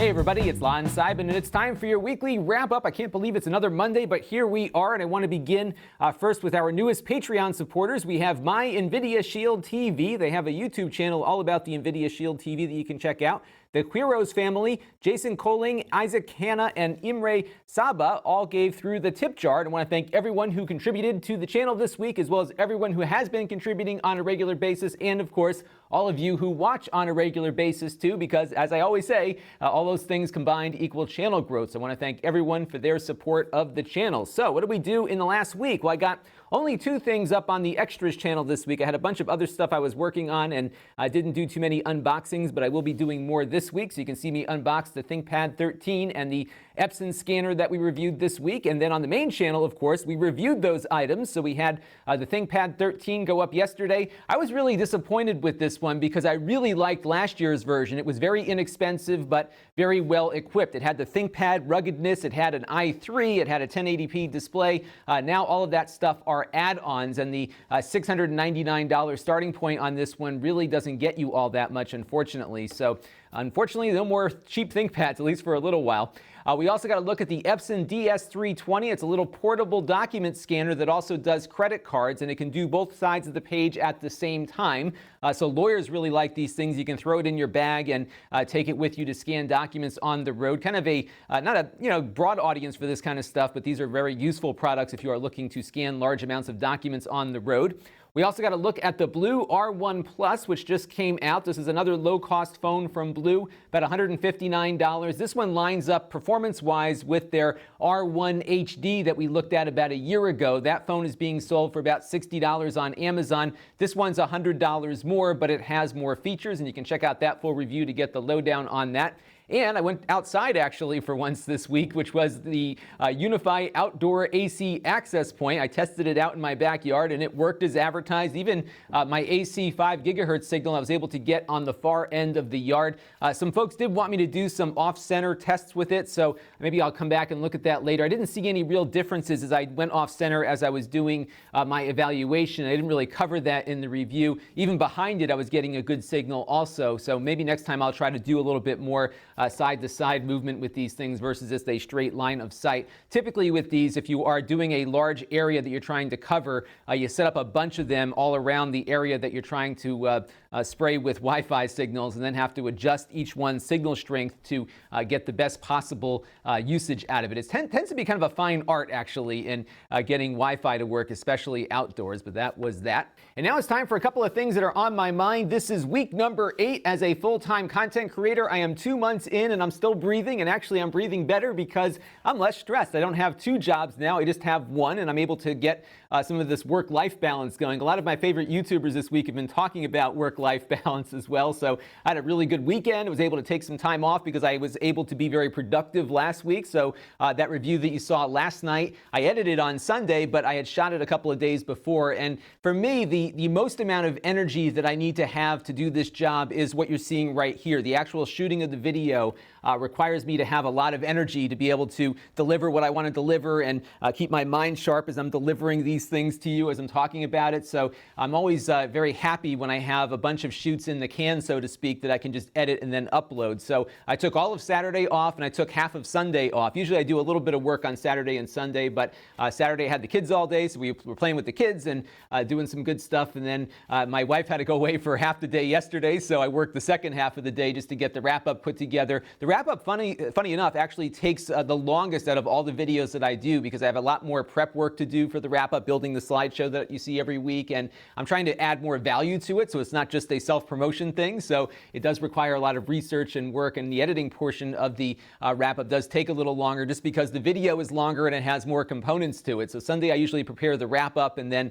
Hey everybody, it's Lon.TV, and it's time for your weekly wrap-up. I can't believe it's another Monday, but here we are, and I want to begin first with our newest Patreon supporters. We have My NVIDIA Shield TV. They have a YouTube channel all about the NVIDIA Shield TV that you can check out. The Quiros family, Jason Koling, Isaac Hanna, and Imre Saba all gave through the tip jar. And I want to thank everyone who contributed to the channel this week, as well as everyone who has been contributing on a regular basis, and of course, all of you who watch on a regular basis too, because as I always say, all those things combined equal channel growth. So I want to thank everyone for their support of the channel. So what did we do in the last week? Well, I got only 2 things up on the extras channel this week. I had a bunch of other stuff I was working on, and I didn't do too many unboxings, but I will be doing more this week. So you can see me unbox the ThinkPad 13 and the Epson scanner that we reviewed this week. And then on the main channel, of course, we reviewed those items. So we had the ThinkPad 13 go up yesterday. I was really disappointed with this one because I really liked last year's version. It was very inexpensive, but very well equipped. It had the ThinkPad ruggedness. It had an i3. It had a 1080p display. Now all of that stuff are add-ons, and the $699 starting point on this one really doesn't get you all that much, unfortunately. So unfortunately, no more cheap ThinkPads, at least for a little while. We also got to look at the Epson DS320. It's a little portable document scanner that also does credit cards, and it can do both sides of the page at the same time. So lawyers really like these things. You can throw it in your bag and take it with you to scan documents on the road. Kind of a, not a broad audience for this kind of stuff, but these are very useful products if you are looking to scan large amounts of documents on the road. We also got to look at the Blue R1 Plus, which just came out. This is another low-cost phone from Blue, about $159. This one lines up performance-wise with their R1 HD that we looked at about a year ago. That phone is being sold for about $60 on Amazon. This one's $100 more, but it has more features, and you can check out that full review to get the lowdown on that. And I went outside actually for once this week, which was the Unify Outdoor AC Access Point. I tested it out in my backyard and it worked as advertised. Even my AC 5 gigahertz signal I was able to get on the far end of the yard. Some folks did want me to do some off-center tests with it, so maybe I'll come back and look at that later. I didn't see any real differences as I went off-center as I was doing my evaluation. I didn't really cover that in the review. Even behind it, I was getting a good signal also, so maybe next time I'll try to do a little bit more side-to-side movement with these things versus just a straight line of sight. Typically with these, if you are doing a large area that you're trying to cover, you set up a bunch of them all around the area that you're trying to spray with Wi-Fi signals, and then have to adjust each one's signal strength to get the best possible usage out of it. It tends to be kind of a fine art, actually, in getting Wi-Fi to work, especially outdoors, but that was that. And now it's time for a couple of things that are on my mind. This is week number 8 as a full-time content creator. I am 2 months in, and I'm still breathing, and actually I'm breathing better because I'm less stressed. I don't have 2 jobs now. I just have 1, and I'm able to get some of this work-life balance going. A lot of my favorite YouTubers this week have been talking about work-life balance as well, so I had a really good weekend. I was able to take some time off because I was able to be very productive last week. So that review that you saw last night, I edited on Sunday, but I had shot it a couple of days before. And for me, the most amount of energy that I need to have to do this job is what you're seeing right here. The actual shooting of the video requires me to have a lot of energy to be able to deliver what I want to deliver and keep my mind sharp as I'm delivering these things to you as I'm talking about it. So I'm always very happy when I have a bunch of shoots in the can, so to speak, that I can just edit and then upload. So I took all of Saturday off and I took half of Sunday off. Usually I do a little bit of work on Saturday and Sunday, but Saturday I had the kids all day, so we were playing with the kids and doing some good stuff. And then my wife had to go away for half the day yesterday, so I worked the second half of the day just to get the wrap-up put together. The wrap-up, funny enough, actually takes the longest out of all the videos that I do because I have a lot more prep work to do for the wrap-up, building the slideshow that you see every week, and I'm trying to add more value to it, so it's not just a self-promotion thing. So it does require a lot of research and work, and the editing portion of the wrap-up does take a little longer just because the video is longer and it has more components to it. So Sunday I usually prepare the wrap-up and then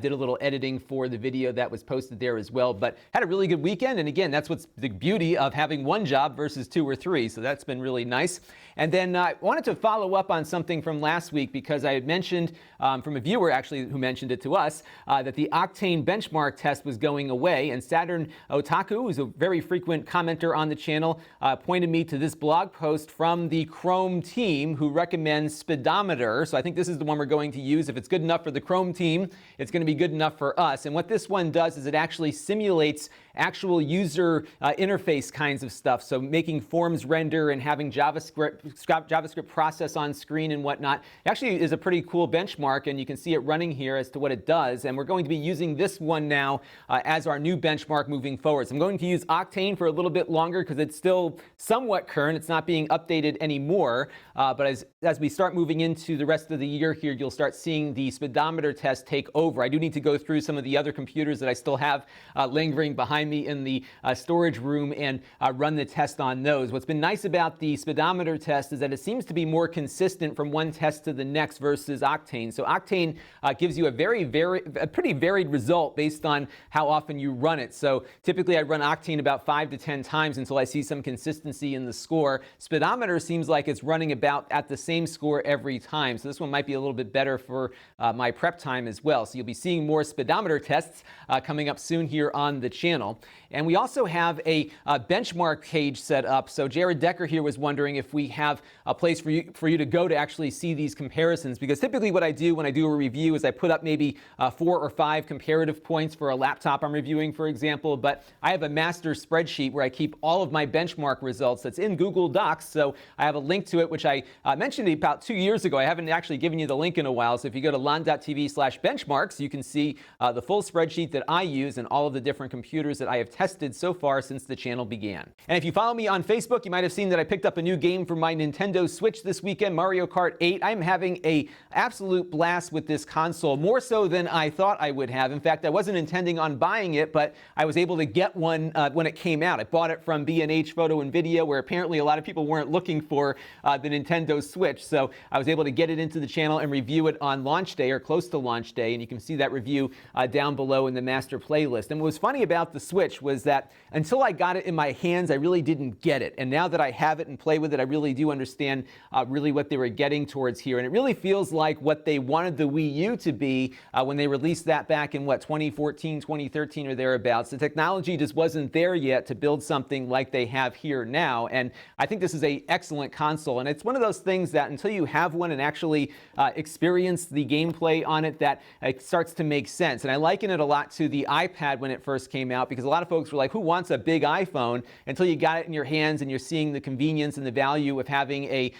did a little editing for the video that was posted there as well. But had a really good weekend, and again, that's what's the beauty of having 1 job versus 2 or 3, so that's been really nice. And then I wanted to follow up on something from last week because I had mentioned from a viewer actually who mentioned it to us that the Octane benchmark test was going away, and Saturn Otaku, who's a very frequent commenter on the channel, pointed me to this blog post from the Chrome team who recommends Speedometer. So I think this is the one we're going to use. If it's good enough for the Chrome team, it's going to be good enough for us. And what this one does is it actually simulates actual user interface kinds of stuff. So making forms render and having JavaScript process on screen and whatnot. It actually is a pretty cool benchmark, and you can see it running here as to what it does. And we're going to be using this one now as our new benchmark moving forward. So I'm going to use Octane for a little bit longer because it's still somewhat current. It's not being updated anymore. But as we start moving into the rest of the year here, you'll start seeing the speedometer test take over. I do need to go through some of the other computers that I still have lingering behind me in the storage room and run the test on those. What's been nice about the speedometer test is that it seems to be more consistent from one test to the next versus Octane. So Octane gives you a pretty varied result based on how often you run it. So typically I run Octane about 5 to 10 times until I see some consistency in the score. Speedometer seems like it's running about at the same score every time. So this one might be a little bit better for my prep time as well. So you'll be seeing more speedometer tests coming up soon here on the channel. And we also have a benchmark page set up. So Jared Decker here was wondering if we have a place for you to go to actually see these comparisons, because typically what I do when I do a review is I put up maybe 4 or 5 comparative points for a laptop I'm reviewing, for example, but I have a master spreadsheet where I keep all of my benchmark results that's in Google Docs. So I have a link to it, which I mentioned about 2 years ago. I haven't actually given you the link in a while. So if you go to Lon.TV/benchmarks, you can see the full spreadsheet that I use and all of the different computers that I have tested so far since the channel began. And if you follow me on Facebook, you might have seen that I picked up a new game for my Nintendo Switch this weekend, Mario Kart 8. I'm having an absolute blast with this console, more so than I thought I would have. In fact, I wasn't intending on buying it, but I was able to get one when it came out. I bought it from B&H Photo and Video, where apparently a lot of people weren't looking for the Nintendo Switch. So I was able to get it into the channel and review it on launch day or close to launch day. And you can see that review down below in the master playlist. And what was funny about the Switch was that until I got it in my hands, I really didn't get it. And now that I have it and play with it, I really do understand really what they were getting towards here. And it really feels like what they wanted the Wii U to be when they released that back in, 2014, 2013 or thereabouts. The technology just wasn't there yet to build something like they have here now. And I think this is an excellent console. And it's one of those things that until you have one and actually experience the gameplay on it, that it starts to make sense. And I liken it a lot to the iPad when it first came out, because a lot of folks were like, who wants a big iPhone, until you got it in your hands and you're seeing the convenience and the value of having a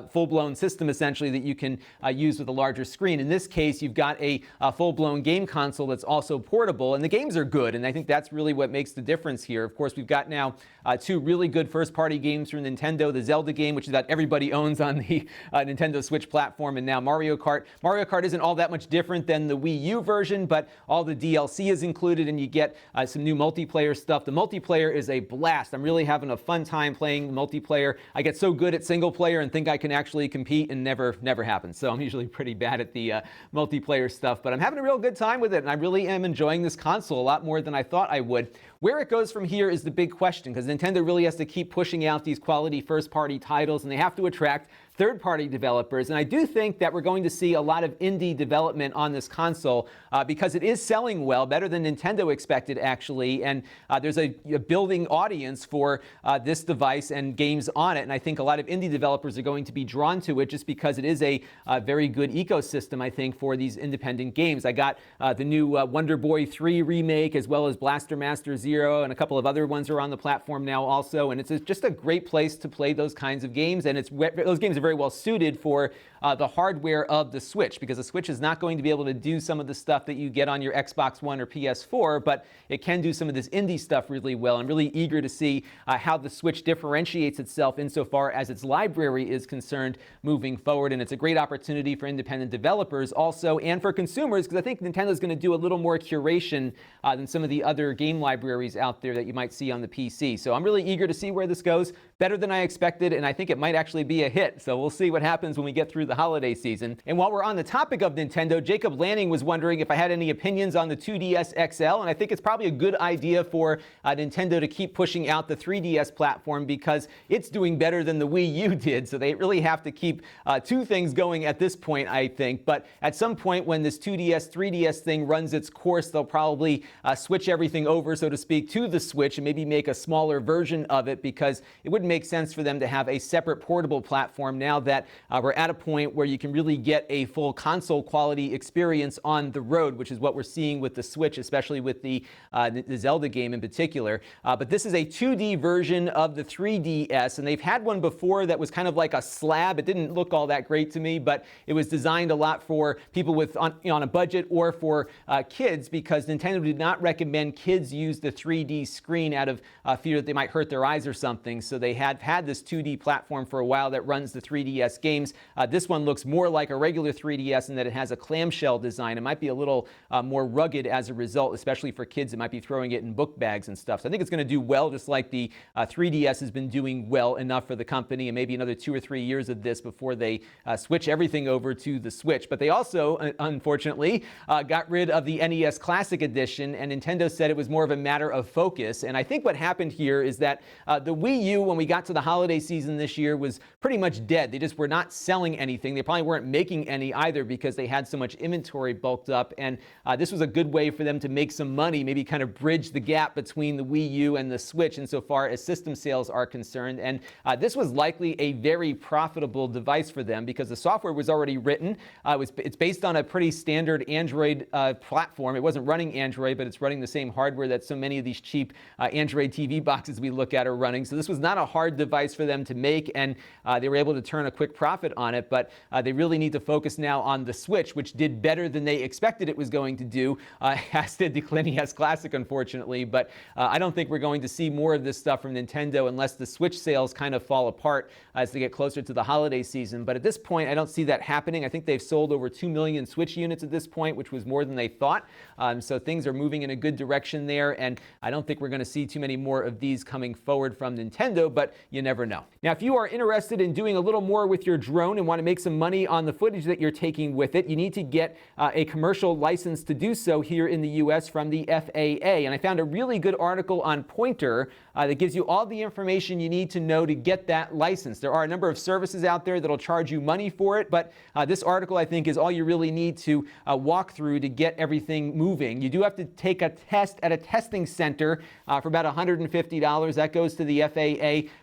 full-blown system essentially that you can use with a larger screen. In this case, you've got a full-blown game console that's also portable, and the games are good, and I think that's really what makes the difference here. Of course, we've got now 2 really good first-party games from Nintendo, the Zelda game, which is that everybody owns on the Nintendo Switch platform, and now Mario Kart. Mario Kart isn't all that much different than the Wii U version, but all the DLC is included, and you get some new multiplayer stuff. The multiplayer is a blast. I'm really having a fun time playing multiplayer. I get so good at single player and think I can actually compete, and never happens. So I'm usually pretty bad at the multiplayer stuff, but I'm having a real good time with it, and I really am enjoying this console a lot more than I thought I would. Where it goes from here is the big question, because Nintendo really has to keep pushing out these quality first-party titles, and they have to attract third-party developers. And I do think that we're going to see a lot of indie development on this console because it is selling well, better than Nintendo expected, actually. And there's a building audience for this device and games on it. And I think a lot of indie developers are going to be drawn to it just because it is a very good ecosystem, I think, for these independent games. I got the new Wonder Boy 3 remake, as well as Blaster Master Zero, and a couple of other ones are on the platform now also. And it's just a great place to play those kinds of games. And those games are very well suited for the hardware of the Switch, because the Switch is not going to be able to do some of the stuff that you get on your Xbox One or PS4, but it can do some of this indie stuff really well. I'm really eager to see how the Switch differentiates itself insofar as its library is concerned moving forward. And it's a great opportunity for independent developers also, and for consumers, because I think Nintendo's going to do a little more curation than some of the other game libraries out there that you might see on the PC. So I'm really eager to see where this goes. Better than I expected, and I think it might actually be a hit. So we'll see what happens when we get through the holiday season. And while we're on the topic of Nintendo, Jacob Lanning was wondering if I had any opinions on the 2DS XL, and I think it's probably a good idea for Nintendo to keep pushing out the 3DS platform, because it's doing better than the Wii U did. So they really have to keep 2 things going at this point, I think. But at some point when this 2DS, 3DS thing runs its course, they'll probably switch everything over, so to speak, to the Switch and maybe make a smaller version of it, because it wouldn't make sense for them to have a separate portable platform now that we're at a point where you can really get a full console quality experience on the road, which is what we're seeing with the Switch, especially with the Zelda game in particular. But this is a 2D version of the 3DS, and they've had one before that was kind of like a slab. It didn't look all that great to me, but it was designed a lot for people with on a budget or for kids, because Nintendo did not recommend kids use the 3D screen out of fear that they might hurt their eyes or something. So they had this 2D platform for a while that runs the 3DS games. This one looks more like a regular 3DS in that it has a clamshell design. It might be a little more rugged as a result, especially for kids. It might be throwing it in book bags and stuff. So I think it's going to do well, just like the 3DS has been doing well enough for the company, and maybe another 2 or 3 years of this before they switch everything over to the Switch. But they also, unfortunately, got rid of the NES Classic Edition, and Nintendo said it was more of a matter of focus. And I think what happened here is that the Wii U, when we got to the holiday season this year, was pretty much dead. They just were not selling anything. They probably weren't making any either because they had so much inventory bulked up. And this was a good way for them to make some money, maybe kind of bridge the gap between the Wii U and the Switch insofar as system sales are concerned. And this was likely a very profitable device for them because the software was already written. It's based on a pretty standard Android platform. It wasn't running Android, but it's running the same hardware that so many of these cheap Android TV boxes we look at are running. So this was not a hard device for them to make, and they were able to turn a quick profit on it. But they really need to focus now on the Switch, which did better than they expected it was going to do, as did the NES Classic, unfortunately. But I don't think we're going to see more of this stuff from Nintendo unless the Switch sales kind of fall apart as they get closer to the holiday season. But at this point, I don't see that happening. I think they've sold over 2 million Switch units at this point, which was more than they thought. So things are moving in a good direction there, and I don't think we're going to see too many more of these coming forward from Nintendo, but you never know. Now, if you are interested in doing a little more with your drone and want to make some money on the footage that you're taking with it, you need to get a commercial license to do so here in the U.S. from the FAA. And I found a really good article on Pointer that gives you all the information you need to know to get that license. There are a number of services out there that'll charge you money for it, but this article, I think, is all you really need to walk through to get everything moving. You do have to take a test at a testing center for about $150. That goes to the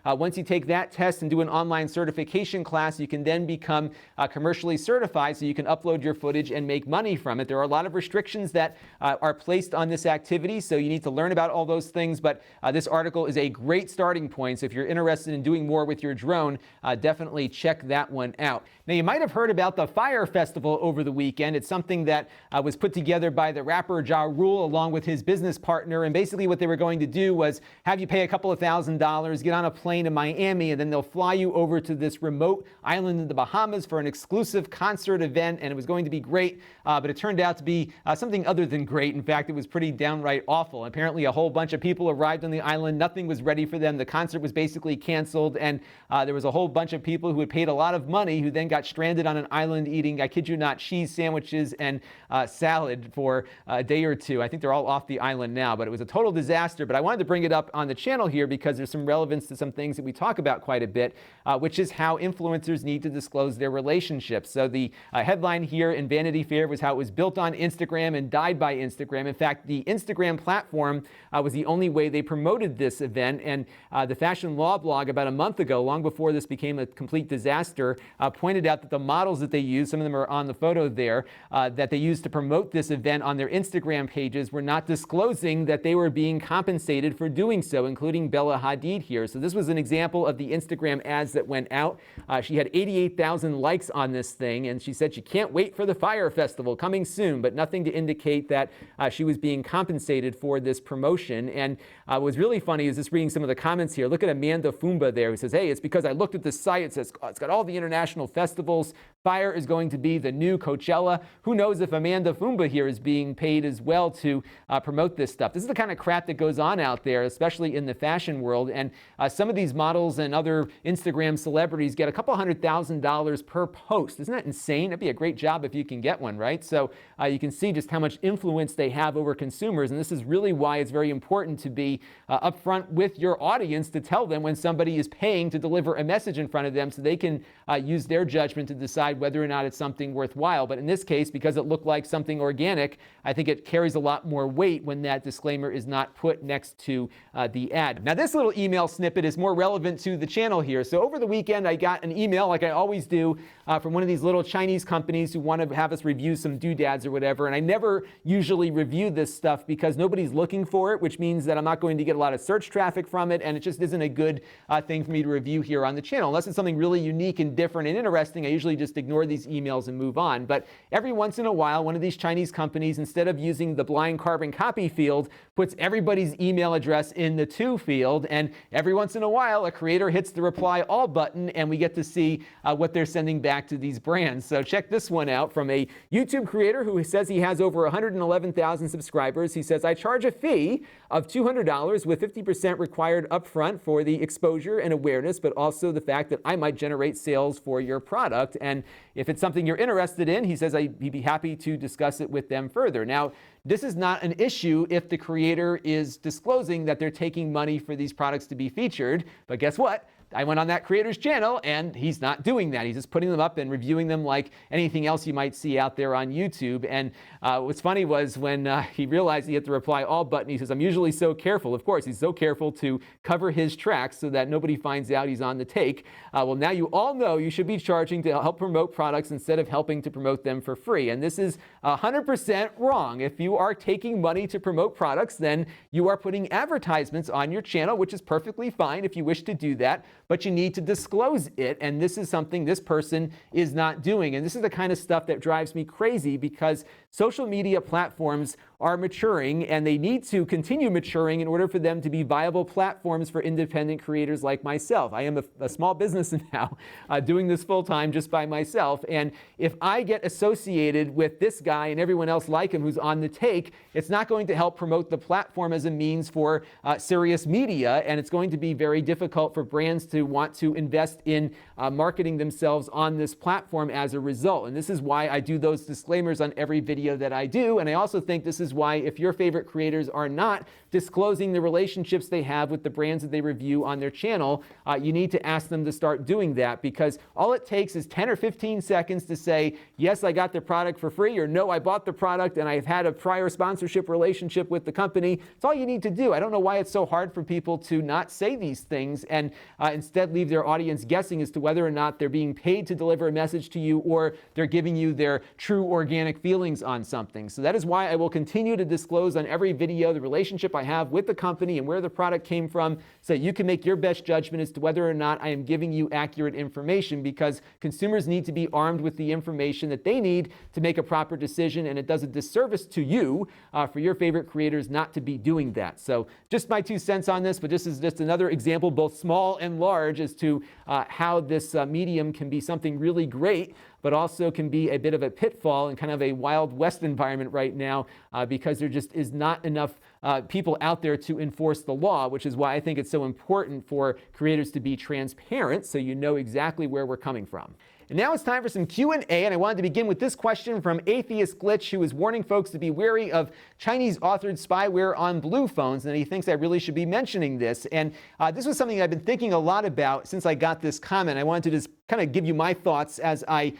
FAA. Once you take that test and do an online certification class, you can then become commercially certified, so you can upload your footage and make money from it. There are a lot of restrictions that are placed on this activity, so you need to learn about all those things, but this article is a great starting point. So if you're interested in doing more with your drone, definitely check that one out. Now, you might have heard about the Fyre Festival over the weekend. It's something that was put together by the rapper Ja Rule along with his business partner, and basically what they were going to do was have you pay a couple of $1,000s, get on a plane to Miami, and then they'll fly you over to this remote island in the Bahamas for an exclusive concert event, and it was going to be great, but it turned out to be something other than great. In fact, it was pretty downright awful. Apparently, a whole bunch of people arrived on the island. Nothing was ready for them. The concert was basically canceled, and there was a whole bunch of people who had paid a lot of money who then got stranded on an island eating, I kid you not, cheese sandwiches and salad for a day or two. I think they're all off the island now, but it was a total disaster. But I wanted to bring it up on the channel here because there's some relevance to some things that we talk about quite a bit, which is how influencers need to disclose their relationships. So the headline here in Vanity Fair was how it was built on Instagram and died by Instagram. In fact, the Instagram platform was the only way they promoted this event, and the Fashion Law blog about a month ago, long before this became a complete disaster, pointed out that the models that they used, some of them are on the photo there, that they used to promote this event on their Instagram pages were not disclosing that they were being compensated for doing so, including Bella Hadid here. So this was an example of the Instagram ads that went out. She had 88,000 likes on this thing, and she said she can't wait for the Fyre Festival coming soon, but nothing to indicate that she was being compensated for this promotion. And what was really funny is just reading some of the comments here. Look at Amanda Fumba there, who says, hey, it's because I looked at the site. It says, it's got all the international festivals. Fyre is going to be the new Coachella. Who knows if Amanda Fumba here is being paid as well to promote this stuff. This is the kind of crap that goes on out there, especially in the fashion world. And some of these models and other Instagram celebrities get a couple $100,000 per post. Isn't that insane? It'd be a great job if you can get one, right? So you can see just how much influence they have over consumers. And this is really why it's very important to be upfront with your audience to tell them when somebody is paying to deliver a message in front of them so they can use their judgment to decide whether or not it's something worthwhile. But in this case, because it looked like something organic, I think it carries a lot more weight when that disclaimer is not put next to the ad. Now, this little email snippet is more relevant to the channel here. So over the weekend, I got got an email, like I always do, from one of these little Chinese companies who want to have us review some doodads or whatever. And I never usually review this stuff because nobody's looking for it, which means that I'm not going to get a lot of search traffic from it. And it just isn't a good thing for me to review here on the channel. Unless it's something really unique and different and interesting, I usually just ignore these emails and move on. But every once in a while, one of these Chinese companies, instead of using the blind carbon copy field, puts everybody's email address in the to field. And every once in a while, a creator hits the reply all button and we get to see what they're sending back to these brands. So check this one out from a YouTube creator who says he has over 111,000 subscribers. He says, I charge a fee of $200 with 50% required upfront for the exposure and awareness, but also the fact that I might generate sales for your product. And if it's something you're interested in, he says he'd be happy to discuss it with them further. Now, this is not an issue if the creator is disclosing that they're taking money for these products to be featured. But guess what? I went on that creator's channel and he's not doing that. He's just putting them up and reviewing them like anything else you might see out there on YouTube. And what's funny was when he realized he had the reply all button, he says, I'm usually so careful. Of course, he's so careful to cover his tracks so that nobody finds out he's on the take. Well, now you all know you should be charging to help promote products instead of helping to promote them for free. And this is 100% wrong. If you are taking money to promote products, then you are putting advertisements on your channel, which is perfectly fine if you wish to do that. But you need to disclose it, and this is something this person is not doing. And this is the kind of stuff that drives me crazy because social media platforms are maturing and they need to continue maturing in order for them to be viable platforms for independent creators like myself. I am a small business now doing this full time just by myself. And if I get associated with this guy and everyone else like him who's on the take, it's not going to help promote the platform as a means for serious media. And it's going to be very difficult for brands to want to invest in marketing themselves on this platform as a result. And this is why I do those disclaimers on every video that I do. And I also think this is why if your favorite creators are not disclosing the relationships they have with the brands that they review on their channel, you need to ask them to start doing that, because all it takes is 10 or 15 seconds to say, yes, I got the product for free, or no, I bought the product and I've had a prior sponsorship relationship with the company. It's all you need to do. I don't know why it's so hard for people to not say these things and instead leave their audience guessing as to whether or not they're being paid to deliver a message to you or they're giving you their true organic feelings on something. So that is why I will continue to disclose on every video the relationship I have with the company and where the product came from, so that you can make your best judgment as to whether or not I am giving you accurate information, because consumers need to be armed with the information that they need to make a proper decision, and it does a disservice to you for your favorite creators not to be doing that. So just my 2 cents on this, but this is just another example, both small and large, as to how this medium can be something really great, but also can be a bit of a pitfall and kind of a Wild West environment right now because there just is not enough people out there to enforce the law, which is why I think it's so important for creators to be transparent so you know exactly where we're coming from. And now it's time for some Q&A, and I wanted to begin with this question from Atheist Glitch, who is warning folks to be wary of Chinese-authored spyware on blue phones, and he thinks I really should be mentioning this. And this was something I've been thinking a lot about since I got this comment. I wanted to just kind of give you my thoughts as I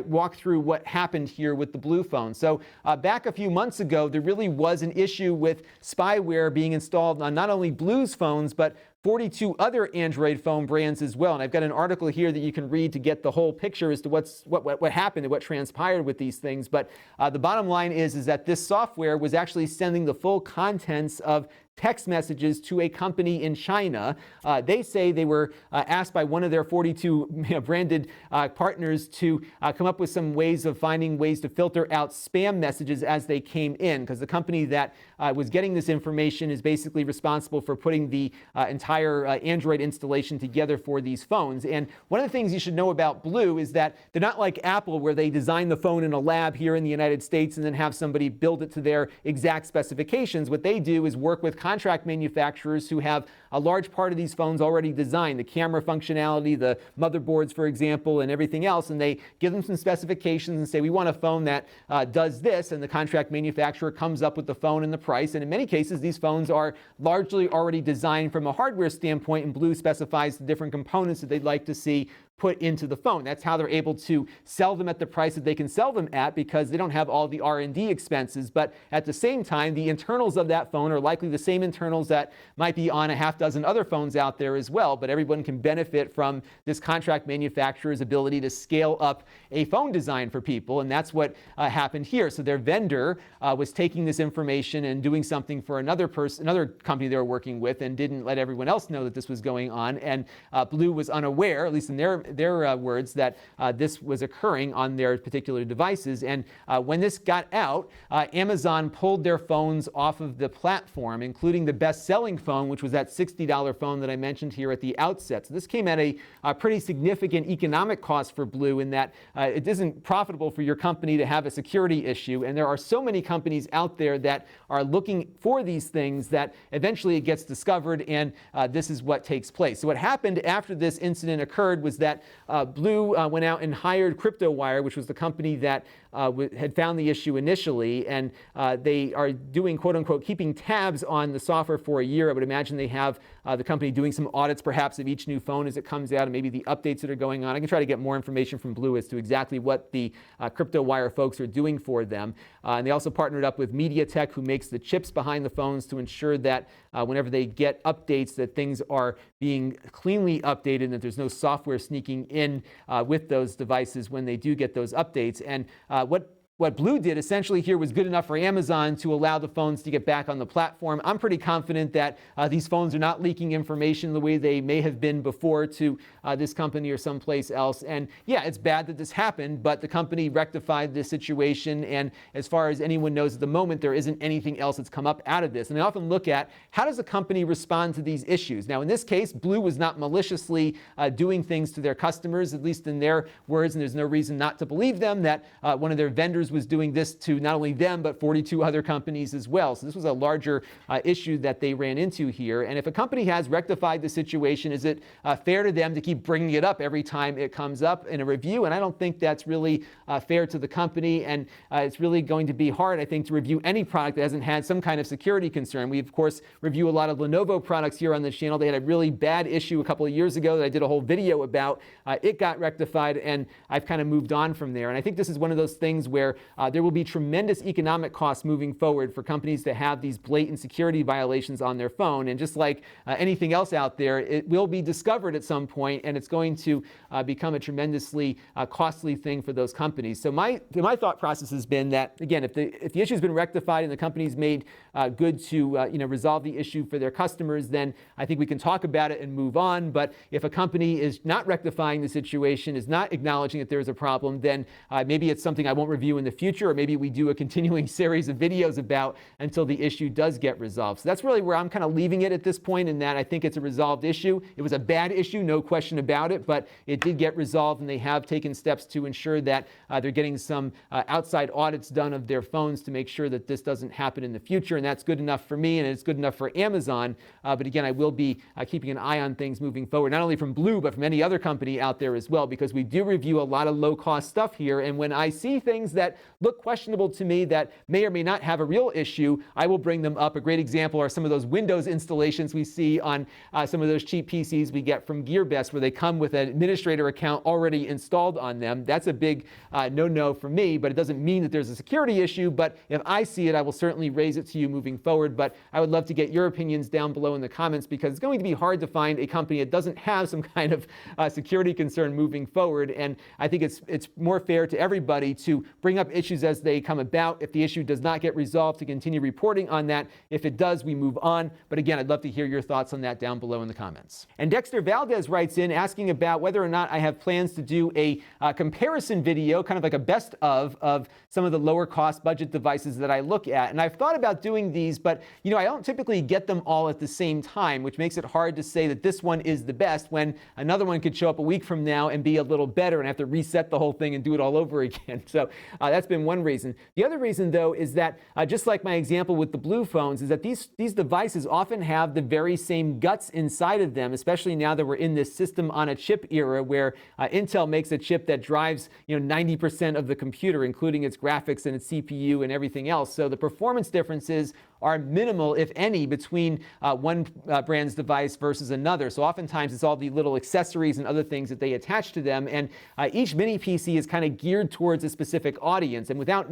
walk through what happened here with the blue phone. So back a few months ago, there really was an issue with spyware being installed on not only Blue's phones, but 42 other Android phone brands as well. And I've got an article here that you can read to get the whole picture as to what happened and what transpired with these things. But the bottom line is that this software was actually sending the full contents of text messages to a company in China. They say they were asked by one of their 42 branded partners to come up with some ways of finding ways to filter out spam messages as they came in, because the company that was getting this information is basically responsible for putting the entire Android installation together for these phones. And one of the things you should know about Blue is that they're not like Apple, where they design the phone in a lab here in the United States and then have somebody build it to their exact specifications. What they do is work with contract manufacturers who have a large part of these phones already designed, the camera functionality, the motherboards, for example, and everything else, and they give them some specifications and say, we want a phone that does this, and the contract manufacturer comes up with the phone and the price. And in many cases, these phones are largely already designed from a hardware standpoint, and Blue specifies the different components that they'd like to see put into the phone. That's how they're able to sell them at the price that they can sell them at, because they don't have all the R&D expenses. But at the same time, the internals of that phone are likely the same internals that might be on a half dozen other phones out there as well. But everyone can benefit from this contract manufacturer's ability to scale up a phone design for people. And that's what happened here. So their vendor was taking this information and doing something for another company they were working with, and didn't let everyone else know that this was going on. And Blue was unaware, at least in their words, that this was occurring on their particular devices. And when this got out, Amazon pulled their phones off of the platform, including the best-selling phone, which was that $60 phone that I mentioned here at the outset. So this came at a pretty significant economic cost for Blue, in that it isn't profitable for your company to have a security issue. And there are so many companies out there that are looking for these things that eventually it gets discovered, and this is what takes place. So what happened after this incident occurred was that Blue went out and hired CryptoWire, which was the company that had found the issue initially, and they are doing, quote unquote, keeping tabs on the software for a year. I would imagine they have the company doing some audits perhaps of each new phone as it comes out, and maybe the updates that are going on. I can try to get more information from Blue as to exactly what the CryptoWire folks are doing for them. And they also partnered up with MediaTek, who makes the chips behind the phones, to ensure that whenever they get updates, that things are being cleanly updated and that there's no software sneaking in with those devices when they do get those updates. And what Blue did essentially here was good enough for Amazon to allow the phones to get back on the platform. I'm pretty confident that these phones are not leaking information the way they may have been before to this company or someplace else. And yeah, it's bad that this happened, but the company rectified this situation. And as far as anyone knows at the moment, there isn't anything else that's come up out of this. And I often look at, how does a company respond to these issues? Now, in this case, Blue was not maliciously doing things to their customers, at least in their words, and there's no reason not to believe them, that one of their vendors was doing this to not only them, but 42 other companies as well. So this was a larger issue that they ran into here. And if a company has rectified the situation, is it fair to them to keep bringing it up every time it comes up in a review? And I don't think that's really fair to the company. And it's really going to be hard, I think, to review any product that hasn't had some kind of security concern. We, of course, review a lot of Lenovo products here on the channel. They had a really bad issue a couple of years ago that I did a whole video about. It got rectified, and I've kind of moved on from there. And I think this is one of those things where there will be tremendous economic costs moving forward for companies to have these blatant security violations on their phone. And just like anything else out there, it will be discovered at some point, and it's going to become a tremendously costly thing for those companies. So my thought process has been that, again, if the issue has been rectified and the company's made good to resolve the issue for their customers, then I think we can talk about it and move on. But if a company is not rectifying the situation, is not acknowledging that there's a problem, then maybe it's something I won't review in the future, or maybe we do a continuing series of videos about until the issue does get resolved. So that's really where I'm kind of leaving it at this point, in that I think it's a resolved issue. It was a bad issue, no question about it, but it did get resolved, and they have taken steps to ensure that they're getting some outside audits done of their phones to make sure that this doesn't happen in the future. And that's good enough for me, and it's good enough for Amazon. But again, I will be keeping an eye on things moving forward, not only from Blue, but from any other company out there as well, because we do review a lot of low-cost stuff here. And when I see things that look questionable to me that may or may not have a real issue, I will bring them up. A great example are some of those Windows installations we see on some of those cheap PCs we get from GearBest, where they come with an administrator account already installed on them. That's a big no-no for me, but it doesn't mean that there's a security issue. But if I see it, I will certainly raise it to you moving forward. But I would love to get your opinions down below in the comments, because it's going to be hard to find a company that doesn't have some kind of security concern moving forward. And I think it's more fair to everybody to bring up issues as they come about. If the issue does not get resolved, to continue reporting on that. If it does, we move on. But again, I'd love to hear your thoughts on that down below in the comments. And Dexter Valdez writes in asking about whether or not I have plans to do a comparison video, kind of like a best of some of the lower cost budget devices that I look at. And I've thought about doing these, but I don't typically get them all at the same time, which makes it hard to say that this one is the best when another one could show up a week from now and be a little better, and I have to reset the whole thing and do it all over again. So That's been one reason. The other reason, though, is that just like my example with the blue phones, is that these devices often have the very same guts inside of them, especially now that we're in this system on a chip era where Intel makes a chip that drives 90% of the computer, including its graphics and its CPU and everything else. So the performance differences are minimal, if any, between one brand's device versus another. So oftentimes it's all the little accessories and other things that they attach to them. And each mini PC is kind of geared towards a specific audience. And without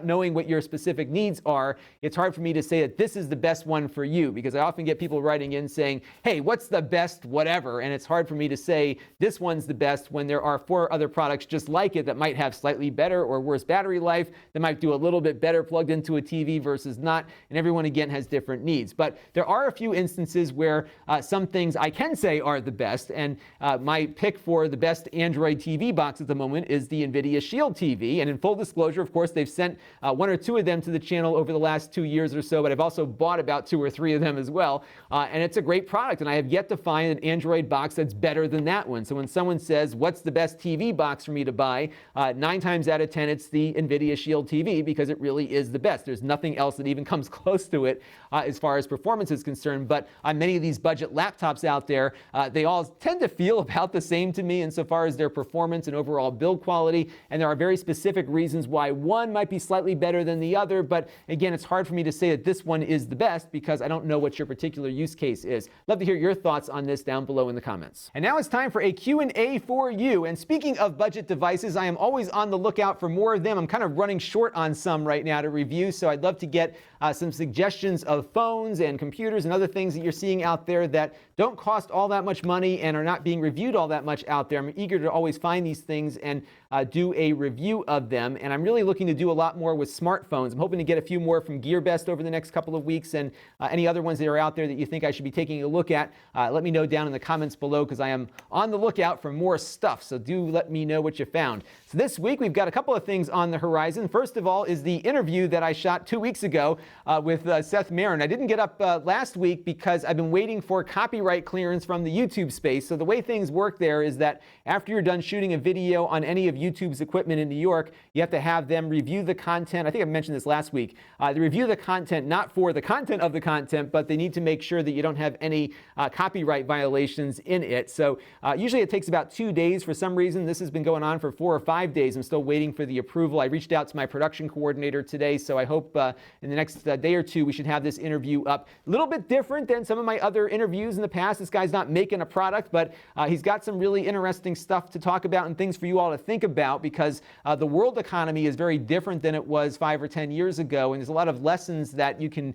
knowing what your specific needs are, it's hard for me to say that this is the best one for you, because I often get people writing in saying, hey, what's the best whatever? And it's hard for me to say this one's the best when there are 4 other products just like it that might have slightly better or worse battery life, that might do a little bit better plugged into a TV versus not. And everyone, again, has different needs. But there are a few instances where some things I can say are the best. And my pick for the best Android TV box at the moment is the NVIDIA Shield TV. And in full disclosure, of course, they've sent 1 or 2 of them to the channel over the last 2 years or so, but I've also bought about 2 or 3 of them as well. And it's a great product. And I have yet to find an Android box that's better than that one. So when someone says, what's the best TV box for me to buy, 9 times out of 10, it's the NVIDIA Shield TV, because it really is the best. There's nothing else that even comes close to it as far as performance is concerned. But on many of these budget laptops out there, they all tend to feel about the same to me insofar as their performance and overall build quality. And there are very specific reasons why one might be slightly better than the other. But again, it's hard for me to say that this one is the best because I don't know what your particular use case is. Love to hear your thoughts on this down below in the comments. And now it's time for a Q&A for you. And speaking of budget devices, I am always on the lookout for more of them. I'm kind of running short on some right now to review, so I'd love to get some suggestions of phones and computers and other things that you're seeing out there that don't cost all that much money and are not being reviewed all that much out there. I'm eager to always find these things and do a review of them. And I'm really looking to do a lot more with smartphones. I'm hoping to get a few more from GearBest over the next couple of weeks, and any other ones that are out there that you think I should be taking a look at, let me know down in the comments below, because I am on the lookout for more stuff. So do let me know what you found. So this week we've got a couple of things on the horizon. First of all is the interview that I shot 2 weeks ago with Seth Marin. I didn't get up last week because I've been waiting for copyright clearance from the YouTube space. So the way things work there is that after you're done shooting a video on any of YouTube's equipment in New York, you have to have them review the content. I think I mentioned this last week. They review the content not for the content of the content, but they need to make sure that you don't have any copyright violations in it. So usually it takes about 2 days. For some reason, this has been going on for 4 or 5 days. I'm still waiting for the approval. I reached out to my production coordinator today, so I hope in the next day or two we should have this interview up. A little bit different than some of my other interviews in the past. This guy's not making a product, but he's got some really interesting stuff to talk about and things for you all to think about, because the world economy is very different than it was 5 or 10 years ago, and there's a lot of lessons that you can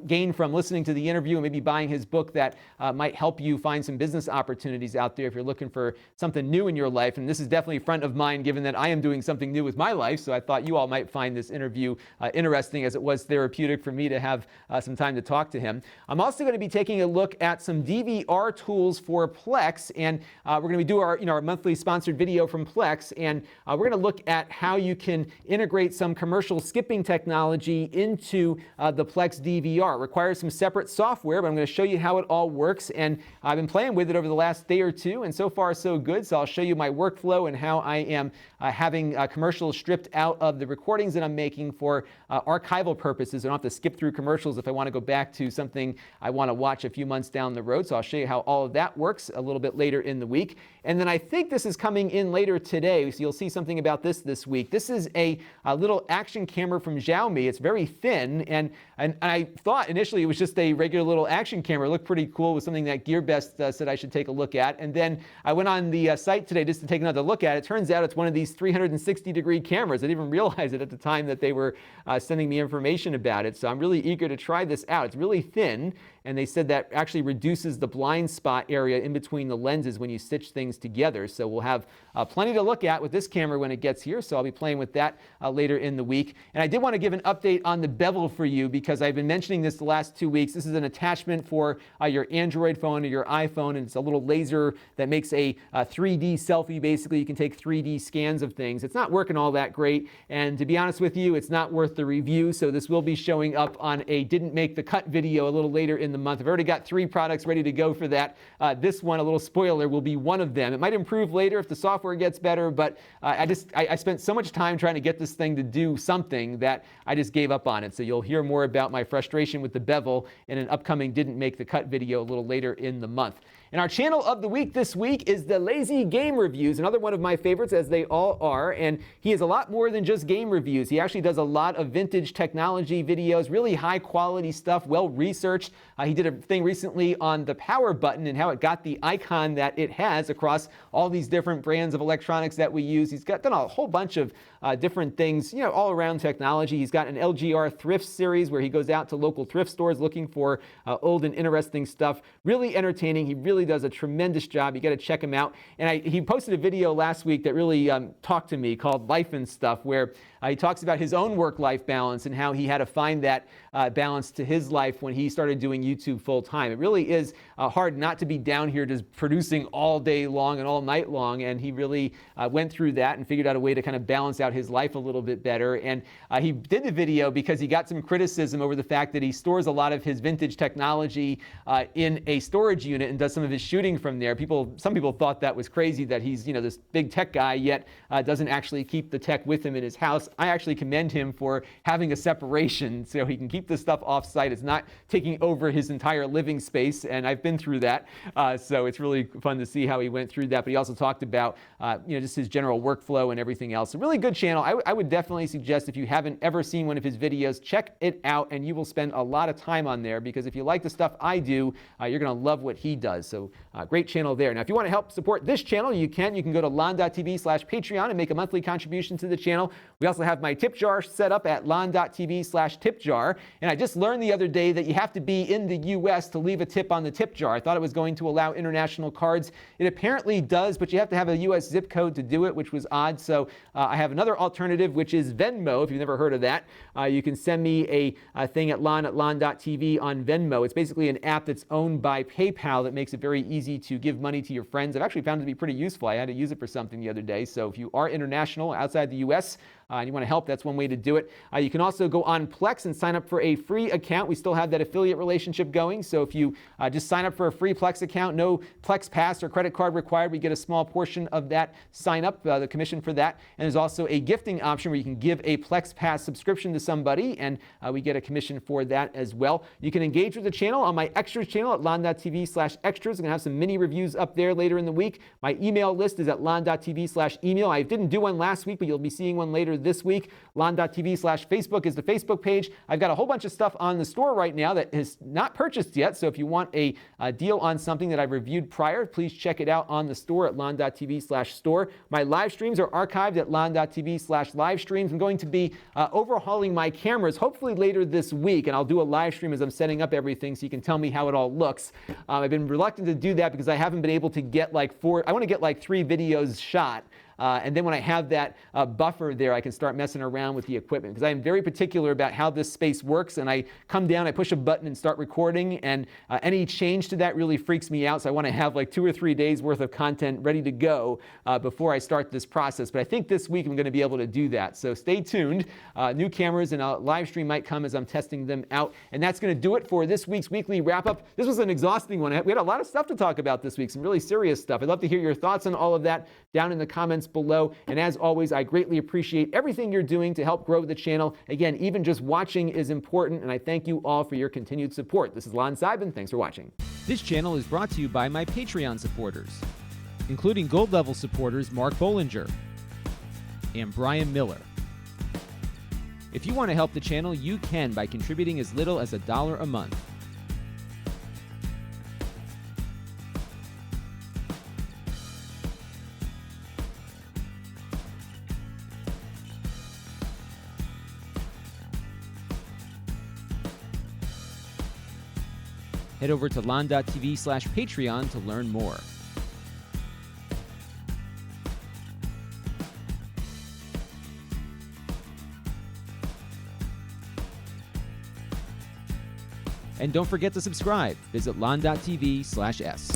gain from listening to the interview and maybe buying his book that might help you find some business opportunities out there if you're looking for something new in your life. And this is definitely front of mind given that I am doing something new with my life, so I thought you all might find this interview interesting, as it was therapeutic for me to have some time to talk to him. I'm also going to be taking a look at some DVR tools for Plex, and we're going to do our monthly sponsored video from Plex, and we're going to look at how you can integrate some commercial skipping technology into the Plex DVR. It requires some separate software, but I'm going to show you how it all works, and I've been playing with it over the last day or two, and so far so good. So I'll show you my workflow and how I am having commercials stripped out of the recordings that I'm making for archival purposes. I don't have to skip through commercials if I want to go back to something I want to watch a few months down the road. So I'll show you how all of that works a little bit later in the week. And then I think this is coming in later today, so you'll see something about this week. This is a little action camera from Xiaomi. It's very thin, and I thought initially it was just a regular little action camera. It looked pretty cool. It was something that GearBest said I should take a look at. And then I went on the site today just to take another look at it. Turns out it's one of these 360-degree cameras. I didn't even realize it at the time that they were sending me information about it. So I'm really eager to try this out. It's really thin, and they said that actually reduces the blind spot area in between the lenses when you stitch things together. So we'll have plenty to look at with this camera when it gets here. So I'll be playing with that later in the week. And I did want to give an update on the bevel for you, because I've been mentioning this the last 2 weeks. This is an attachment for your Android phone or your iPhone, and it's a little laser that makes a 3D selfie. Basically, you can take 3D scans of things. It's not working all that great, and to be honest with you, it's not worth the review. So this will be showing up on a didn't make the cut video a little later in the month. I've already got 3 products ready to go for that. This one, a little spoiler, will be one of them. It might improve later if the software gets better, but I spent so much time trying to get this thing to do something that I just gave up on it. So you'll hear more about my frustration with the bevel in an upcoming Didn't Make the Cut video a little later in the month. And our channel of the week this week is the Lazy Game Reviews, another one of my favorites, as they all are. And he is a lot more than just game reviews. He actually does a lot of vintage technology videos, really high quality stuff, well researched. He did a thing recently on the power button and how it got the icon that it has across all these different brands of electronics that we use. He's done a whole bunch of different things, all around technology. He's got an LGR thrift series where he goes out to local thrift stores looking for old and interesting stuff. Really entertaining. He really does a tremendous job. You got to check him out. And he posted a video last week that really talked to me called Life and Stuff, where he talks about his own work-life balance and how he had to find that balance to his life when he started doing YouTube full-time. It really is hard not to be down here just producing all day long and all night long, and he really went through that and figured out a way to kind of balance out his life a little bit better. And he did the video because he got some criticism over the fact that he stores a lot of his vintage technology in a storage unit and does some of his shooting from there. Some people thought that was crazy, that he's this big tech guy, yet doesn't actually keep the tech with him in his house. I actually commend him for having a separation so he can keep the stuff off-site. It's not taking over his entire living space, and I've been through that. So it's really fun to see how he went through that. But he also talked about just his general workflow and everything else. A really good channel. I would definitely suggest, if you haven't ever seen one of his videos, check it out, and you will spend a lot of time on there, because if you like the stuff I do, you're going to love what he does. So great channel there. Now, if you want to help support this channel, you can go to Lon.TV/Patreon and make a monthly contribution to the channel. We also have my tip jar set up at Lon.TV/tipjar. And I just learned the other day that you have to be in the US to leave a tip on the tip jar. I thought it was going to allow international cards. It apparently does, but you have to have a US zip code to do it, which was odd. So I have another alternative, which is Venmo. If you've never heard of that, you can send me a thing at Lon.TV on Venmo. It's basically an app that's owned by PayPal that makes it very easy to give money to your friends. I've actually found it to be pretty useful. I had to use it for something the other day. So if you are international outside the US, and you want to help, that's one way to do it. You can also go on Plex and sign up for a free account. We still have that affiliate relationship going. So if you just sign up for a free Plex account, no Plex Pass or credit card required, we get a small portion of that sign up, the commission for that. And there's also a gifting option where you can give a Plex Pass subscription to somebody, and we get a commission for that as well. You can engage with the channel on my extras channel at Lon.TV/extras. I'm going to have some mini reviews up there later in the week. My email list is at Lon.TV/email. I didn't do one last week, but you'll be seeing one later this week. Lon.TV/Facebook is the Facebook page. I've got a whole bunch of stuff on the store right now that is not purchased yet. So if you want a deal on something that I've reviewed prior, please check it out on the store at Lon.TV/store. My live streams are archived at Lon.TV/livestreams. I'm going to be overhauling my cameras hopefully later this week, and I'll do a live stream as I'm setting up everything so you can tell me how it all looks. I've been reluctant to do that because I haven't been able to get I want to get 3 videos shot. And then when I have that buffer there, I can start messing around with the equipment, because I am very particular about how this space works. And I come down, I push a button and start recording, and any change to that really freaks me out. So I want to have 2 or 3 days worth of content ready to go before I start this process. But I think this week I'm going to be able to do that. So stay tuned. New cameras and a live stream might come as I'm testing them out. And that's going to do it for this week's weekly wrap-up. This was an exhausting one. We had a lot of stuff to talk about this week, some really serious stuff. I'd love to hear your thoughts on all of that down in the comments below. And as always, I greatly appreciate everything you're doing to help grow the channel. Again, even just watching is important, and I thank you all for your continued support. This is Lon.TV. Thanks for watching. This channel is brought to you by my Patreon supporters, including gold level supporters Mark Bollinger and Brian Miller. If you want to help the channel, you can by contributing as little as $1 a month. Head over to Lon.TV/Patreon to learn more. And don't forget to subscribe. Visit Lon.TV/S.